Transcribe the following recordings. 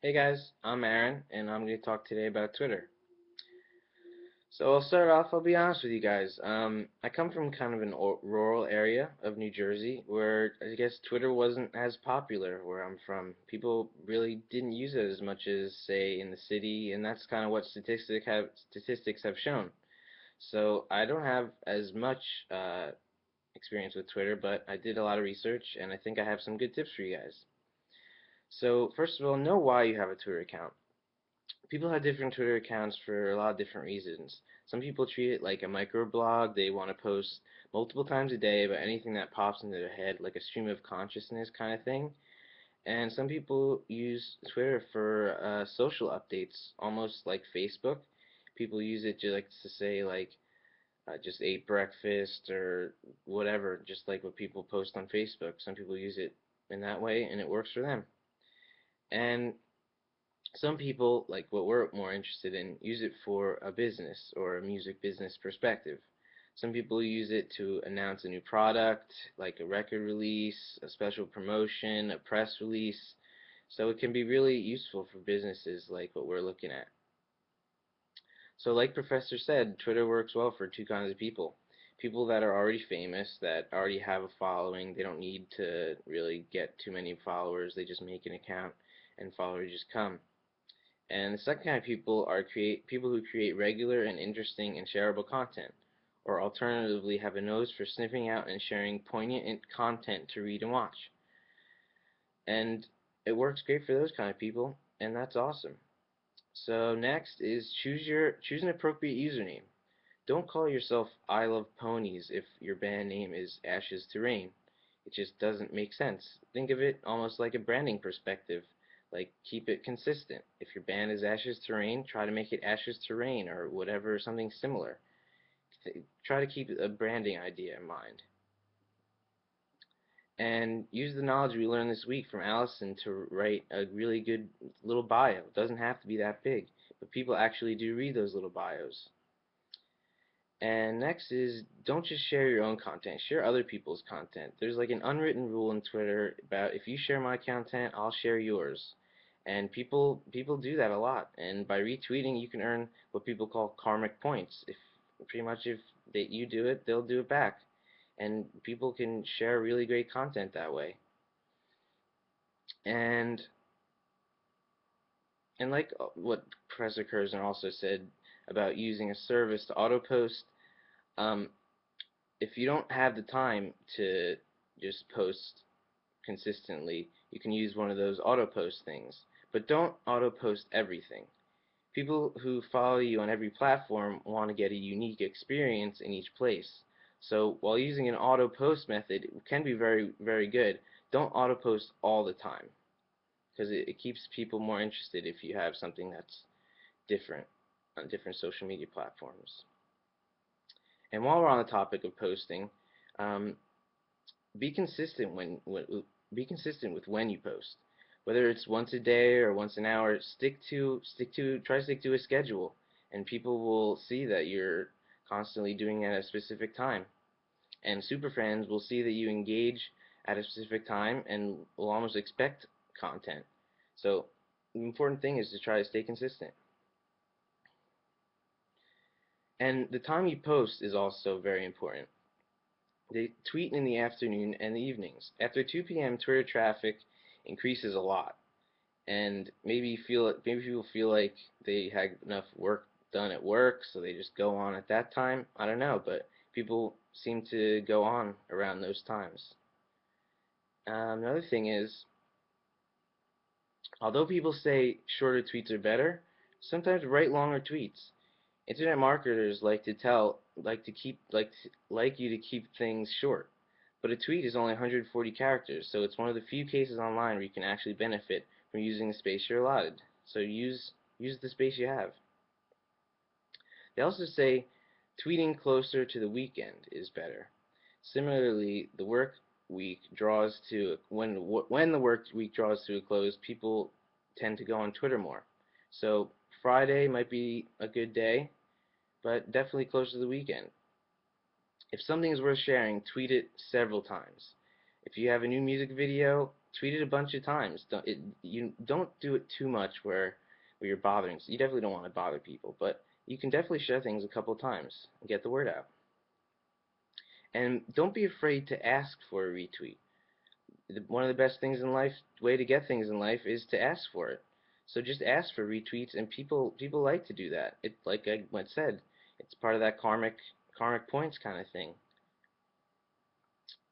Hey guys, I'm Aaron, and I'm going to talk today about Twitter. So I'll start off, I'll be honest with you guys. I come from kind of an rural area of New Jersey where I guess Twitter wasn't as popular where I'm from. People really didn't use it as much as, say, in the city, and that's kind of what statistics have shown. So I don't have as much experience with Twitter, but I did a lot of research, and I think I have some good tips for you guys. So first of all, know why you have a Twitter account. People have different Twitter accounts for a lot of different reasons. Some people treat it like a microblog. They want to post multiple times a day about anything that pops into their head, like a stream of consciousness kind of thing. And some people use Twitter for social updates, almost like Facebook. People use it just like to say like just ate breakfast or whatever, just like what people post on Facebook. Some people use it in that way, and it works for them. And some people, like what we're more interested in, use it for a business or a music business perspective. Some people use it to announce a new product, like a record release, a special promotion, a press release. So it can be really useful for businesses like what we're looking at. So like Professor said, Twitter works well for two kinds of people. People that are already famous, that already have a following, they don't need to really get too many followers, they just make an account and followers just come. And the second kind of people are people who create regular and interesting and shareable content, or alternatively have a nose for sniffing out and sharing poignant content to read and watch. And it works great for those kind of people, and that's awesome. So next is choose an appropriate username. Don't call yourself I Love Ponies if your band name is Ashes to Rain. It just doesn't make sense. Think of it almost like a branding perspective. Like, keep it consistent. If your band is Ashes to Rain, try to make it Ashes to Rain or whatever, something similar. Try to keep a branding idea in mind. And use the knowledge we learned this week from Allison to write a really good little bio. It doesn't have to be that big, but people actually do read those little bios. And next is don't just share your own content, share other people's content. There's like an unwritten rule in Twitter about if you share my content, I'll share yours. And people do that a lot. And by retweeting, you can earn what people call karmic points. If pretty much if you do it, they'll do it back. And people can share really great content that way. And like what Professor Kurzner also said about using a service to auto post, um, if you don't have the time to just post consistently, you can use one of those auto post things. But don't auto post everything. People who follow you on every platform want to get a unique experience in each place. So while using an auto post method can be very, very good, don't auto post all the time because it keeps people more interested if you have something that's different on different social media platforms. And while we're on the topic of posting, um, be consistent be consistent with when you post. Whether it's once a day or once an hour, try to stick to a schedule, and people will see that you're constantly doing it at a specific time. And superfans will see that you engage at a specific time and will almost expect content. So the important thing is to try to stay consistent. And the time you post is also very important. They tweet in the afternoon and the evenings. After 2 p.m., Twitter traffic increases a lot, and maybe people feel like they had enough work done at work, so they just go on at that time. I don't know, but people seem to go on around those times. Another thing is, although people say shorter tweets are better, sometimes write longer tweets. Internet marketers like you to keep things short. But a tweet is only 140 characters, so it's one of the few cases online where you can actually benefit from using the space you're allotted. So use the space you have. They also say tweeting closer to the weekend is better. Similarly, the work week draws to when the work week draws to a close, people tend to go on Twitter more. So Friday might be a good day, but definitely close to the weekend. If something is worth sharing, tweet it several times. If you have a new music video, tweet it a bunch of times. You don't do it too much where you're bothering. So you definitely don't want to bother people, but you can definitely share things a couple times and get the word out. And don't be afraid to ask for a retweet. One of the best things in life, way to get things in life, is to ask for it. So just ask for retweets, and people like to do that. It, like I said, it's part of that karmic points kind of thing.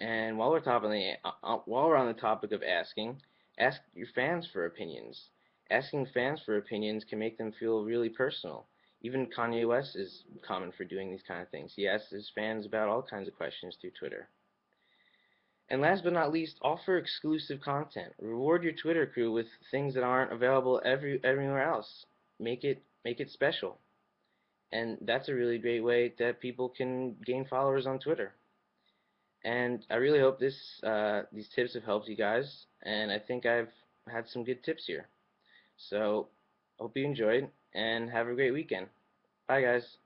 And while we're on the topic of asking, ask your fans for opinions. Asking fans for opinions can make them feel really personal. Even Kanye West is common for doing these kind of things. He asks his fans about all kinds of questions through Twitter. And last but not least, offer exclusive content. Reward your Twitter crew with things that aren't available everywhere else. Make it special. And that's a really great way that people can gain followers on Twitter. And I really hope these tips have helped you guys, and I think I've had some good tips here. So, hope you enjoyed, and have a great weekend. Bye, guys.